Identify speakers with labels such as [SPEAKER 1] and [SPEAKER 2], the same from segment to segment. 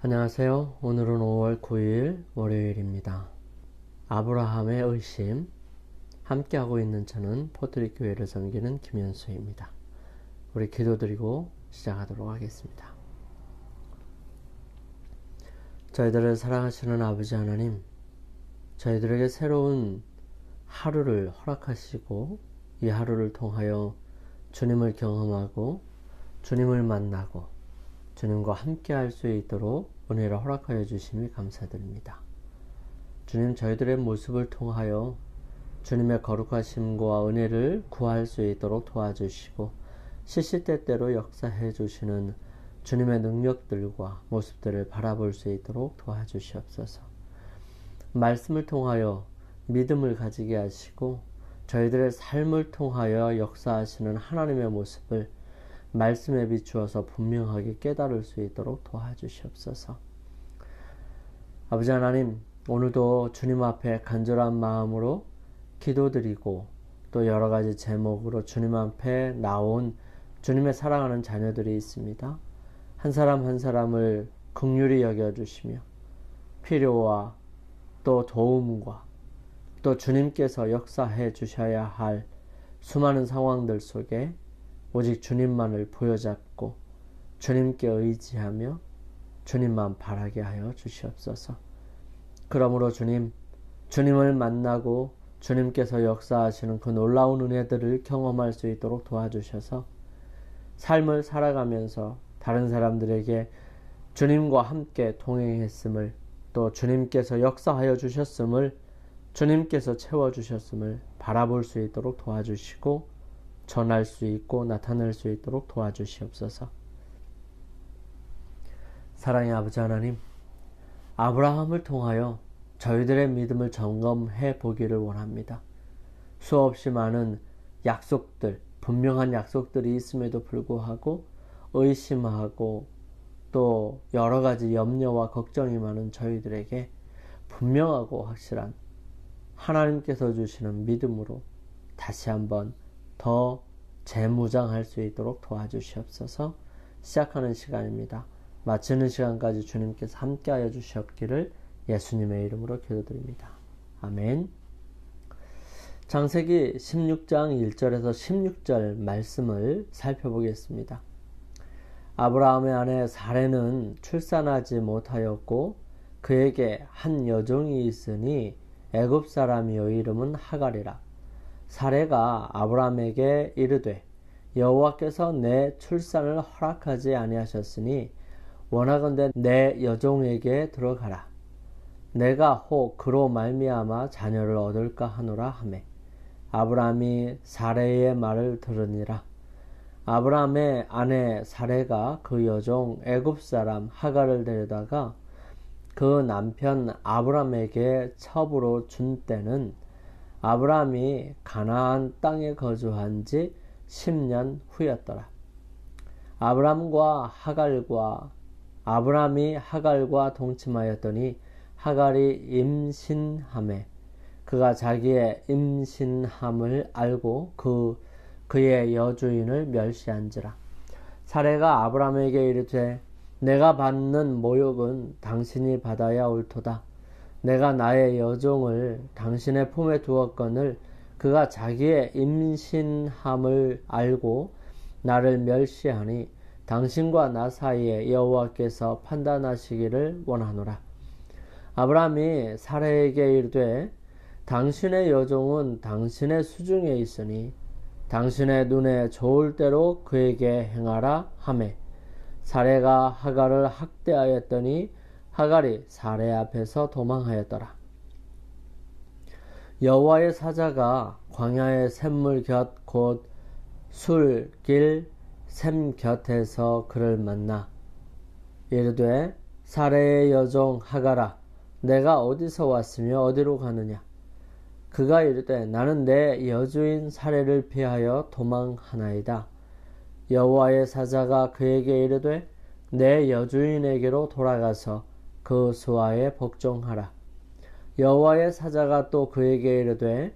[SPEAKER 1] 안녕하세요. 오늘은 5월 9일 월요일입니다. 아브라함의 의심, 함께하고 있는 저는 포트리 교회를 섬기는 김현수입니다. 우리 기도드리고 시작하도록 하겠습니다. 저희들을 사랑하시는 아버지 하나님, 저희들에게 새로운 하루를 허락하시고 이 하루를 통하여 주님을 경험하고 주님을 만나고 주님과 함께 할 수 있도록 은혜를 허락하여 주시니 감사드립니다. 주님, 저희들의 모습을 통하여 주님의 거룩하심과 은혜를 구할 수 있도록 도와주시고 시시때때로 역사해 주시는 주님의 능력들과 모습들을 바라볼 수 있도록 도와주시옵소서. 말씀을 통하여 믿음을 가지게 하시고 저희들의 삶을 통하여 역사하시는 하나님의 모습을 말씀에 비추어서 분명하게 깨달을 수 있도록 도와주시옵소서. 아버지 하나님, 오늘도 주님 앞에 간절한 마음으로 기도드리고 또 여러 가지 제목으로 주님 앞에 나온 주님의 사랑하는 자녀들이 있습니다. 한 사람 한 사람을 긍휼히 여겨주시며 필요와 또 도움과 또 주님께서 역사해 주셔야 할 수많은 상황들 속에 오직 주님만을 부여잡고 주님께 의지하며 주님만 바라게 하여 주시옵소서. 그러므로 주님을 만나고 주님께서 역사하시는 그 놀라운 은혜들을 경험할 수 있도록 도와주셔서 삶을 살아가면서 다른 사람들에게 주님과 함께 동행했음을, 또 주님께서 역사하여 주셨음을, 주님께서 채워주셨음을 바라볼 수 있도록 도와주시고 전할 수 있고 나타낼 수 있도록 도와주시옵소서. 사랑의 아버지 하나님, 아브라함을 통하여 저희들의 믿음을 점검해 보기를 원합니다. 수없이 많은 약속들, 분명한 약속들이 있음에도 불구하고 의심하고 또 여러 가지 염려와 걱정이 많은 저희들에게 분명하고 확실한 하나님께서 주시는 믿음으로 다시 한번 더 재무장할 수 있도록 도와주시옵소서. 시작하는 시간입니다. 마치는 시간까지 주님께서 함께하여 주시옵기를 예수님의 이름으로 기도드립니다. 아멘. 창세기 16장 1절에서 16절 말씀을 살펴보겠습니다. 아브라함의 아내 사레는 출산하지 못하였고 그에게 한 여종이 있으니 애굽 사람이요 이름은 하갈이라. 사레가 아브라함에게 이르되 여호와께서 내 출산을 허락하지 아니하셨으니 원하건대 내 여종에게 들어가라. 내가 혹 그로 말미암아 자녀를 얻을까 하노라 하매 아브라함이 사레의 말을 들으니라. 아브라함의 아내 사레가 그 여종 애굽 사람 하갈을 데려다가 그 남편 아브라함에게 첩으로 준 때는 아브라함이 가나안 땅에 거주한 지 10년 후였더라. 아브라함이 하갈과 동침하였더니 하갈이 임신하매 그가 자기의 임신함을 알고 그의 여주인을 멸시한지라. 사레가 아브라함에게 이르되 내가 받는 모욕은 당신이 받아야 옳도다. 내가 나의 여종을 당신의 품에 두었거늘 그가 자기의 임신함을 알고 나를 멸시하니 당신과 나 사이에 여호와께서 판단하시기를 원하노라. 아브라함이 사레에게 이르되 당신의 여종은 당신의 수중에 있으니 당신의 눈에 좋을 대로 그에게 행하라 하매 사레가 하갈을 학대하였더니 하갈이 사레 앞에서 도망하였더라. 여호와의 사자가 광야의 샘물 곁 곧 술길 샘 곁에서 그를 만나 이르되 사레의 여종 하갈아 내가 어디서 왔으며 어디로 가느냐. 그가 이르되 나는 내 여주인 사레를 피하여 도망하나이다. 여호와의 사자가 그에게 이르되 내 여주인에게로 돌아가서 그 수하에 복종하라. 여호와의 사자가 또 그에게 이르되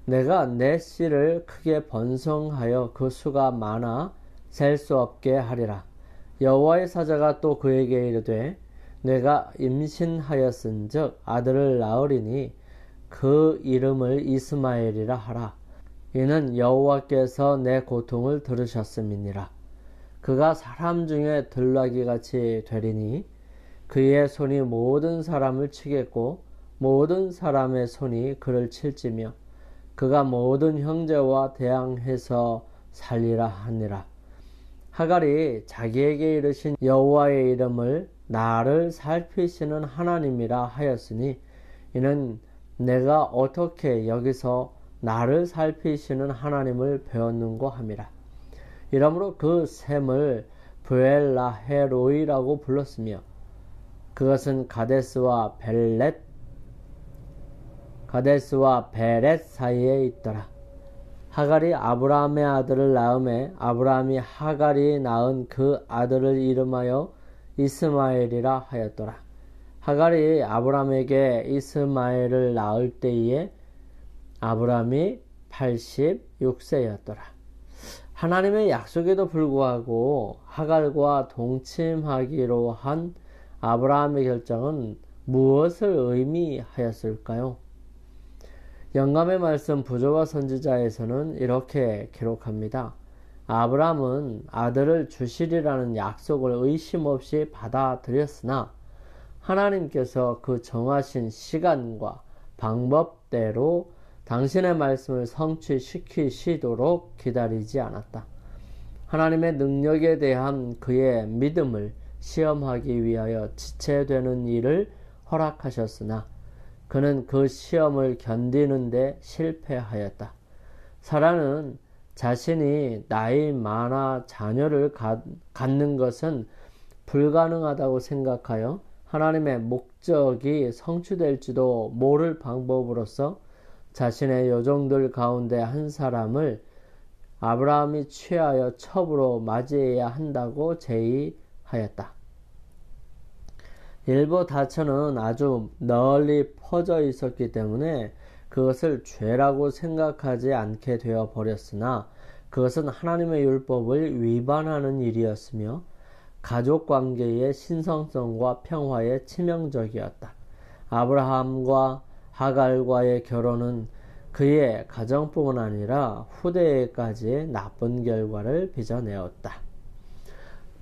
[SPEAKER 1] 내가 내 씨를 크게 번성하여 그 수가 많아 셀 수 없게 하리라. 여호와의 사자가 또 그에게 이르되 내가 임신하였은즉 아들을 낳으리니 그 이름을 이스마엘이라 하라. 이는 여호와께서 내 고통을 들으셨음이니라. 그가 사람 중에 들나귀같이 되리니 그의 손이 모든 사람을 치겠고 모든 사람의 손이 그를 칠지며 그가 모든 형제와 대항해서 살리라 하니라. 하갈이 자기에게 이르신 여호와의 이름을 나를 살피시는 하나님이라 하였으니 이는 내가 어떻게 여기서 나를 살피시는 하나님을 배웠는고 함이라. 이러므로 그 셈을 브엘라헤로이라고 불렀으며 그것은 가데스와 베렛 사이에 있더라. 하갈이 아브라함의 아들을 낳음에 아브라함이 하갈이 낳은 그 아들을 이름하여 이스마엘이라 하였더라. 하갈이 아브라함에게 이스마엘을 낳을 때에 아브라함이 86세였더라. 하나님의 약속에도 불구하고 하갈과 동침하기로 한 아브라함의 결정은 무엇을 의미하였을까요? 영감의 말씀 부조와 선지자에서는 이렇게 기록합니다. 아브라함은 아들을 주시리라는 약속을 의심 없이 받아들였으나 하나님께서 그 정하신 시간과 방법대로 당신의 말씀을 성취시키시도록 기다리지 않았다. 하나님의 능력에 대한 그의 믿음을 시험하기 위하여 지체되는 일을 허락하셨으나 그는 그 시험을 견디는데 실패하였다. 사라는 자신이 나이 많아 자녀를 갖는 것은 불가능하다고 생각하여 하나님의 목적이 성취될지도 모를 방법으로서 자신의 요종들 가운데 한 사람을 아브라함이 취하여 첩으로 맞이해야 한다고 제의하였다. 일부 다처는 아주 널리 퍼져 있었기 때문에 그것을 죄라고 생각하지 않게 되어 버렸으나 그것은 하나님의 율법을 위반하는 일이었으며 가족관계의 신성성과 평화에 치명적이었다. 아브라함과 하갈과의 결혼은 그의 가정뿐만 아니라 후대에까지 나쁜 결과를 빚어내었다.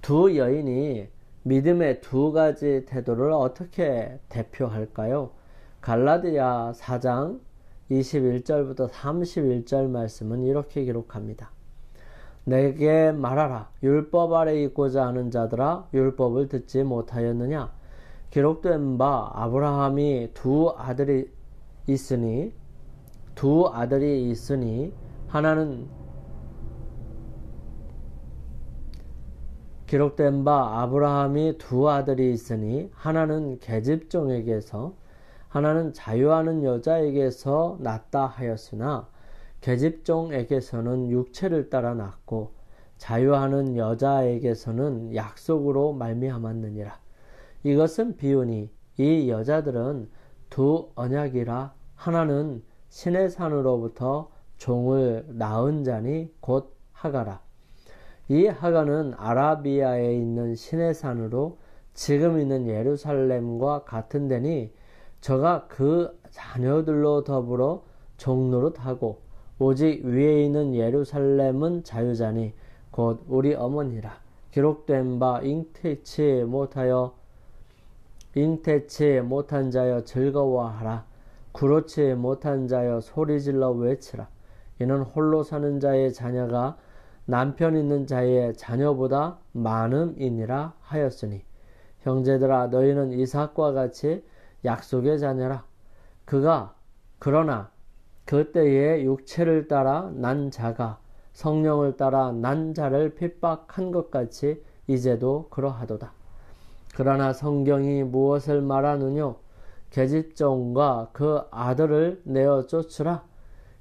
[SPEAKER 1] 두 여인이 믿음의 두 가지 태도를 어떻게 대표할까요? 갈라디아 4장 21절부터 31절 말씀은 이렇게 기록합니다. 내게 말하라. 율법 아래 있고자 하는 자들아, 율법을 듣지 못하였느냐? 기록된 바 아브라함이 두 아들이 있으니 하나는 기록된 바 아브라함이 두 아들이 있으니 하나는 계집종에게서 하나는 자유하는 여자에게서 낳다 하였으나 계집종에게서는 육체를 따라 낳고 자유하는 여자에게서는 약속으로 말미암았느니라. 이것은 비유니 이 여자들은 두 언약이라 하나는 신의 산으로부터 종을 낳은 자니 곧 하가라. 이 하가는 아라비아에 있는 신의 산으로 지금 있는 예루살렘과 같은 데니 저가 그 자녀들로 더불어 종노릇하고 오직 위에 있는 예루살렘은 자유자니 곧 우리 어머니라. 기록된 바 잉태치 못한 자여 즐거워하라. 구로치 못한 자여 소리질러 외치라. 이는 홀로 사는 자의 자녀가 남편 있는 자의 자녀보다 많음이니라 하였으니 형제들아 너희는 이삭과 같이 약속의 자녀라. 그러나 그때에 육체를 따라 난 자가 성령을 따라 난 자를 핍박한 것 같이 이제도 그러하도다. 그러나 성경이 무엇을 말하느뇨? 계집종과 그 아들을 내어 쫓으라.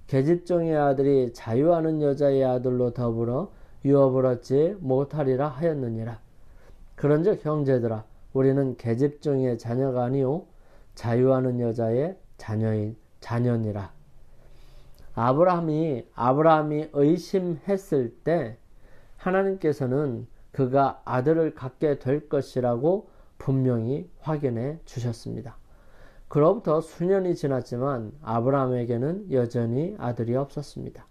[SPEAKER 1] 계집종의 아들이 자유하는 여자의 아들로 더불어 유업을 얻지 못하리라 하였느니라. 그런즉 형제들아 우리는 계집종의 자녀가 아니요 자유하는 여자의 자녀니라. 아브라함이 의심했을 때 하나님께서는 그가 아들을 갖게 될 것이라고 분명히 확인해 주셨습니다. 그로부터 수년이 지났지만 아브라함에게는 여전히 아들이 없었습니다.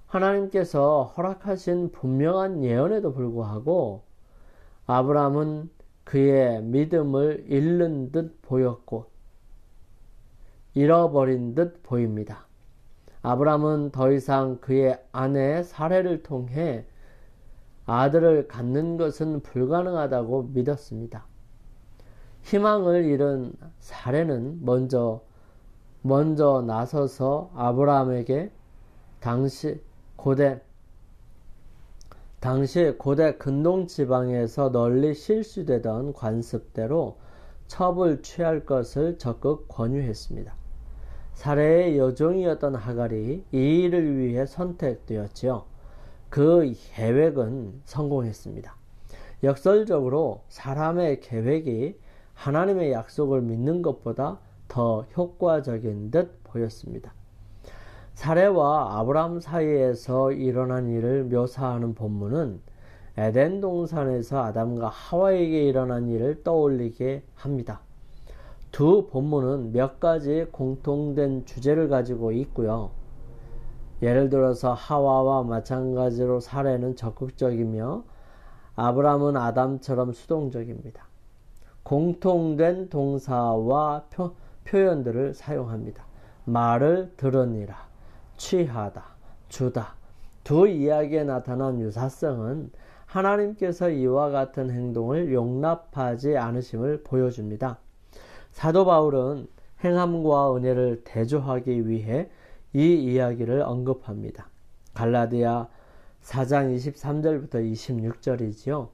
[SPEAKER 1] 하나님께서 허락하신 분명한 예언에도 불구하고 아브라함은 그의 믿음을 잃는 듯 보였고 잃어버린 듯 보입니다. 아브라함은 더 이상 그의 아내 사레를 통해 아들을 갖는 것은 불가능하다고 믿었습니다. 희망을 잃은 사레는 먼저 나서서 아브라함에게 당시 고대 근동 지방에서 널리 실시되던 관습대로 첩을 취할 것을 적극 권유했습니다. 사레의 여종이었던 하갈이 이 일을 위해 선택되었지요. 그 계획은 성공했습니다. 역설적으로 사람의 계획이 하나님의 약속을 믿는 것보다 더 효과적인 듯 보였습니다. 사레와 아브라함 사이에서 일어난 일을 묘사하는 본문은 에덴 동산에서 아담과 하와에게 일어난 일을 떠올리게 합니다. 두 본문은 몇 가지 공통된 주제를 가지고 있고요. 예를 들어서 하와와 마찬가지로 사레는 적극적이며 아브라함은 아담처럼 수동적입니다. 공통된 동사와 표현들을 사용합니다. 말을 들으니라, 취하다, 주다. 두 이야기에 나타난 유사성은 하나님께서 이와 같은 행동을 용납하지 않으심을 보여줍니다. 사도 바울은 행함과 은혜를 대조하기 위해 이 이야기를 언급합니다. 갈라디아 4장 23절부터 26절이지요.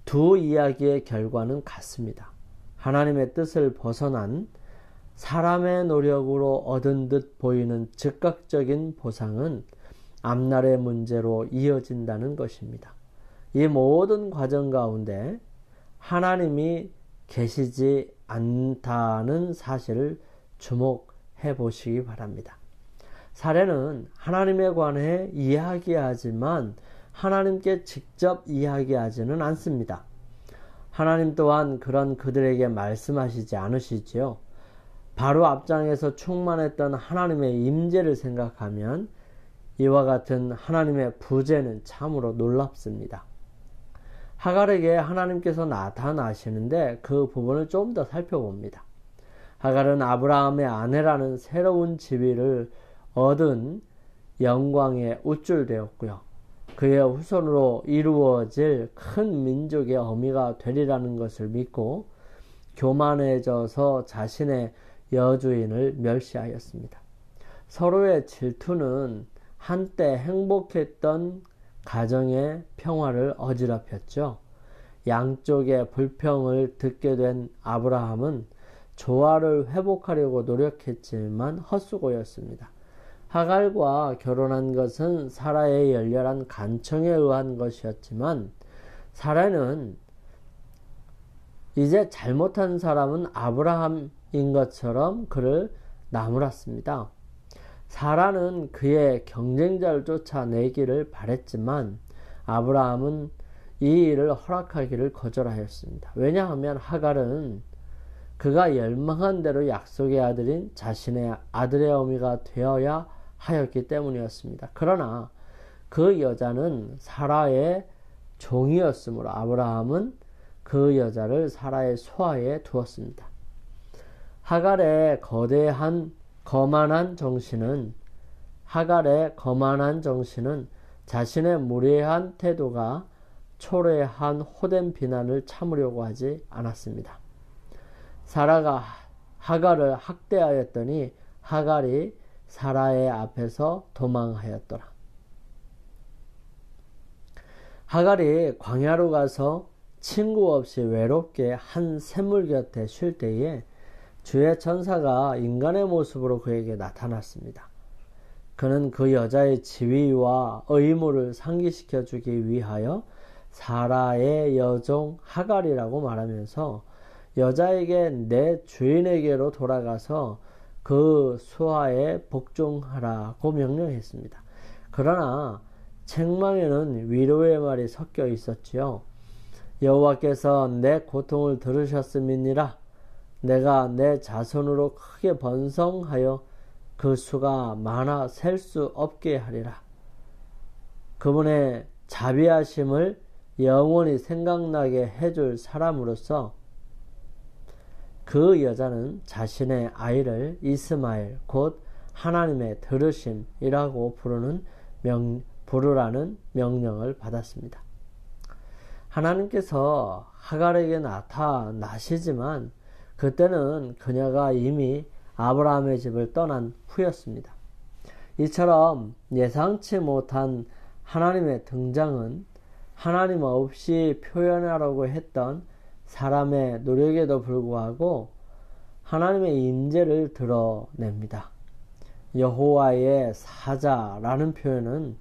[SPEAKER 1] 두 이야기의 결과는 같습니다. 하나님의 뜻을 벗어난 사람의 노력으로 얻은 듯 보이는 즉각적인 보상은 앞날의 문제로 이어진다는 것입니다. 이 모든 과정 가운데 하나님이 계시지 않다는 사실을 주목해 보시기 바랍니다. 사례는 하나님에 관해 이야기하지만 하나님께 직접 이야기하지는 않습니다. 하나님 또한 그들에게 말씀하시지 않으시지요. 바로 앞장에서 충만했던 하나님의 임재를 생각하면 이와 같은 하나님의 부재는 참으로 놀랍습니다. 하갈에게 하나님께서 나타나시는데 그 부분을 좀 더 살펴봅니다. 하갈은 아브라함의 아내라는 새로운 지위를 얻은 영광에 우쭐되었고요. 그의 후손으로 이루어질 큰 민족의 어미가 되리라는 것을 믿고 교만해져서 자신의 여주인을 멸시하였습니다. 서로의 질투는 한때 행복했던 가정의 평화를 어지럽혔죠. 양쪽의 불평을 듣게 된 아브라함은 조화를 회복하려고 노력했지만 헛수고였습니다. 하갈과 결혼한 것은 사라의 열렬한 간청에 의한 것이었지만 사라는 이제 잘못한 사람은 아브라함인 것처럼 그를 나무랐습니다. 사라는 그의 경쟁자를 쫓아내기를 바랬지만 아브라함은 이 일을 허락하기를 거절하였습니다. 왜냐하면 하갈은 그가 열망한 대로 약속의 아들인 자신의 아들의 어미가 되어야 하였기 때문이었습니다. 그러나 그 여자는 사라의 종이었으므로 아브라함은 그 여자를 사라의 소하에 두었습니다. 하갈의 거만한 정신은 자신의 무례한 태도가 초래한 호된 비난을 참으려고 하지 않았습니다. 사라가 하갈을 학대하였더니 하갈이 사라의 앞에서 도망하였더라. 하갈이 광야로 가서 친구 없이 외롭게 한 샘물 곁에 쉴 때에 주의 천사가 인간의 모습으로 그에게 나타났습니다. 그는 그 여자의 지위와 의무를 상기시켜 주기 위하여 사라의 여종 하갈이라고 말하면서 여자에게 내 주인에게로 돌아가서 그 수하에 복종하라고 명령했습니다. 그러나 책망에는 위로의 말이 섞여 있었지요. 여호와께서 내 고통을 들으셨음이니라. 내가 내 자손으로 크게 번성하여 그 수가 많아 셀 수 없게 하리라. 그분의 자비하심을 영원히 생각나게 해줄 사람으로서 그 여자는 자신의 아이를 이스마엘, 곧 하나님의 들으심이라고 부르라는 명령을 받았습니다. 하나님께서 하갈에게 나타나시지만 그때는 그녀가 이미 아브라함의 집을 떠난 후였습니다. 이처럼 예상치 못한 하나님의 등장은 하나님 없이 표현하려고 했던 사람의 노력에도 불구하고 하나님의 임재를 드러냅니다. 여호와의 사자라는 표현은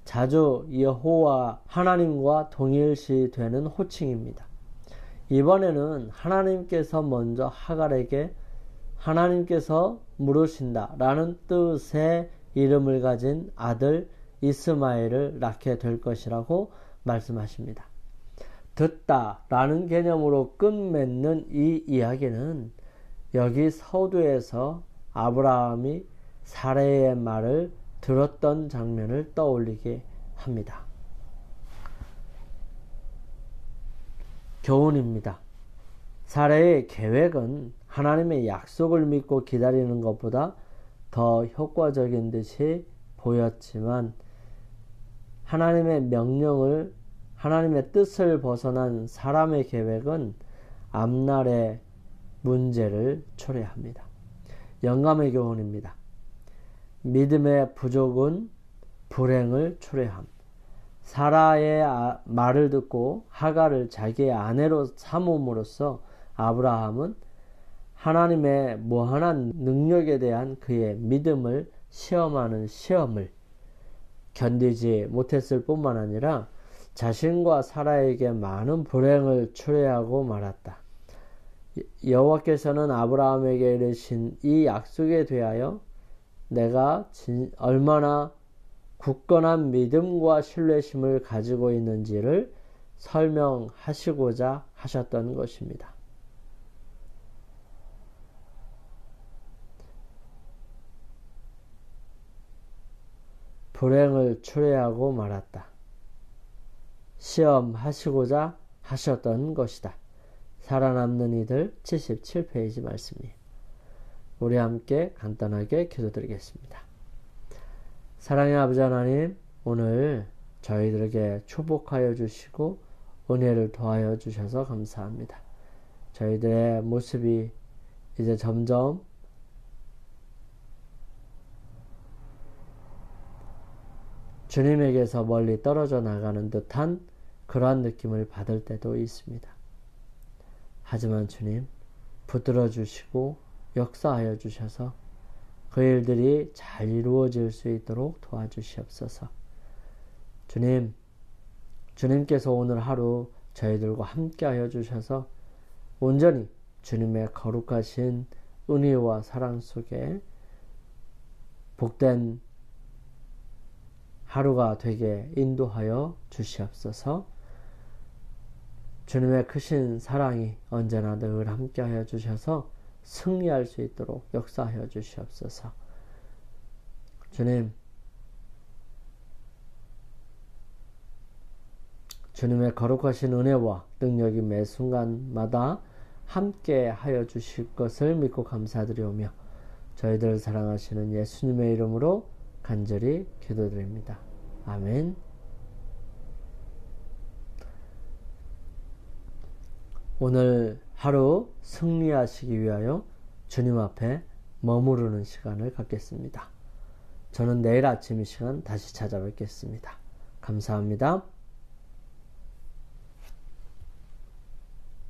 [SPEAKER 1] 자주 여호와 하나님과 동일시되는 호칭입니다. 이번에는 하나님께서 먼저 하갈에게 하나님께서 물으신다 라는 뜻의 이름을 가진 아들 이스마엘을 낳게 될 것이라고 말씀하십니다. 듣다 라는 개념으로 끝맺는 이 이야기는 여기 서두에서 아브라함이 사레의 말을 들었던 장면을 떠올리게 합니다. 교훈입니다. 사레의 계획은 하나님의 약속을 믿고 기다리는 것보다 더 효과적인 듯이 보였지만 하나님의 명령을 하나님의 뜻을 벗어난 사람의 계획은 앞날의 문제를 초래합니다. 영감의 교훈입니다. 믿음의 부족은 불행을 초래함. 사라의 말을 듣고 하갈을 자기의 아내로 삼음으로써 아브라함은 하나님의 무한한 능력에 대한 그의 믿음을 시험하는 시험을 견디지 못했을 뿐만 아니라 자신과 사라에게 많은 불행을 초래하고 말았다. 여호와께서는 아브라함에게 이르신 이 약속에 대하여 내가 얼마나 굳건한 믿음과 신뢰심을 가지고 있는지를 설명하시고자 하셨던 것입니다. 불행을 초래하고 말았다. 시험하시고자 하셨던 것이다. 살아남는 이들 77페이지 말씀이에요. 우리 함께 간단하게 기도드리겠습니다. 사랑의 아버지 하나님, 오늘 저희들에게 축복하여 주시고 은혜를 더하여 주셔서 감사합니다. 저희들의 모습이 이제 점점 주님에게서 멀리 떨어져 나가는 듯한 그러한 느낌을 받을 때도 있습니다. 하지만 주님, 붙들어 주시고 역사하여 주셔서 그 일들이 잘 이루어질 수 있도록 도와주시옵소서. 주님, 주님께서 오늘 하루 저희들과 함께하여 주셔서 온전히 주님의 거룩하신 은혜와 사랑 속에 복된 하루가 되게 인도하여 주시옵소서. 주님의 크신 사랑이 언제나 늘 함께하여 주셔서 승리할 수 있도록 역사하여 주시옵소서. 주님, 주님의 거룩하신 은혜와 능력이 매 순간마다 함께하여 주실 것을 믿고 감사드리오며 저희들을 사랑하시는 예수님의 이름으로 간절히 기도드립니다. 아멘. 오늘 하루 승리하시기 위하여 주님 앞에 머무르는 시간을 갖겠습니다. 저는 내일 아침 이 시간 다시 찾아뵙겠습니다. 감사합니다.